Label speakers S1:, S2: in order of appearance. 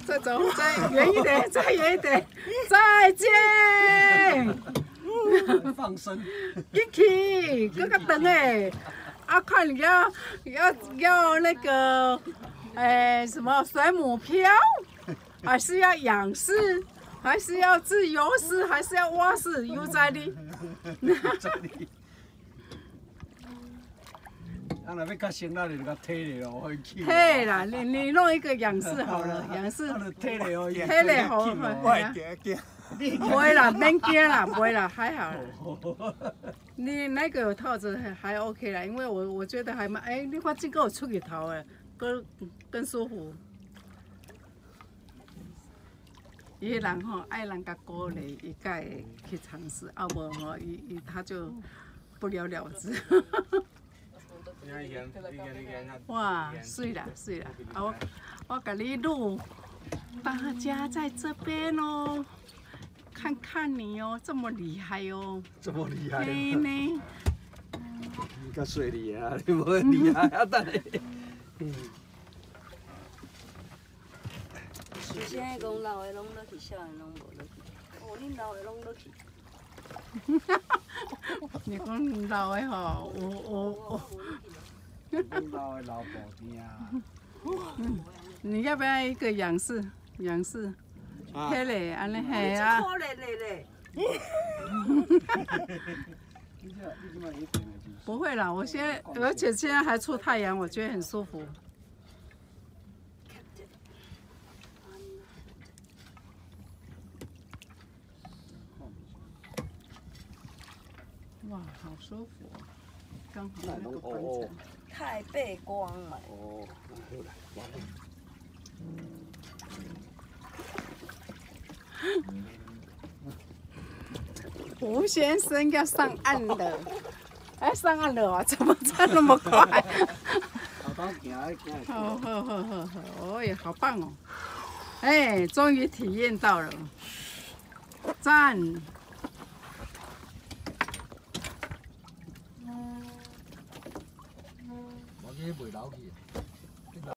S1: 再走，再远一点，再远一点，再见。
S2: 放生，
S1: 一起，这个灯哎，啊，看你要那个，什么水母漂，还是要仰视，还是要自由式，还是要蛙式？有在你。
S2: 啊，若要较深，咱就甲退了哦，去。
S1: 退啦，你弄一个仰视好了，仰视。
S2: 退了哦，
S1: 退了好，不会啦，免惊啦，不会啦，还好啦。你那个有套子还 OK 啦，因为我觉得还蛮，你发现给我出去头诶，更舒服。伊个人吼爱人甲鼓励，伊才会去尝试，啊无吼他就不了了之。哇，水啦水啦！啊我给你录，大家在这边哦，看看你哦，这么厉害哦。
S2: 这么厉害？
S1: 嘿呢。
S2: 你较水利啊，你无厉害啊，等下。
S3: 是现在讲老的拢落去，少的拢无落去。哦，恁老的拢落去。
S1: 你讲老的吼，我。
S2: 老的老婆听啊。
S1: 你要不要一个仰视？仰视。嘿嘞，安尼嘿啊。
S3: 可怜的嘞。
S1: 不会啦，而且现在还出太阳，我觉得很舒服。哇，好舒服哦！刚好那个观察。
S3: 太背光了。
S2: 哦，好啦，
S1: 胡先生要上岸了，上岸了啊！怎么站那么快？好，哦耶，好棒哦！终于体验到了，赞！
S2: 我这袂老去。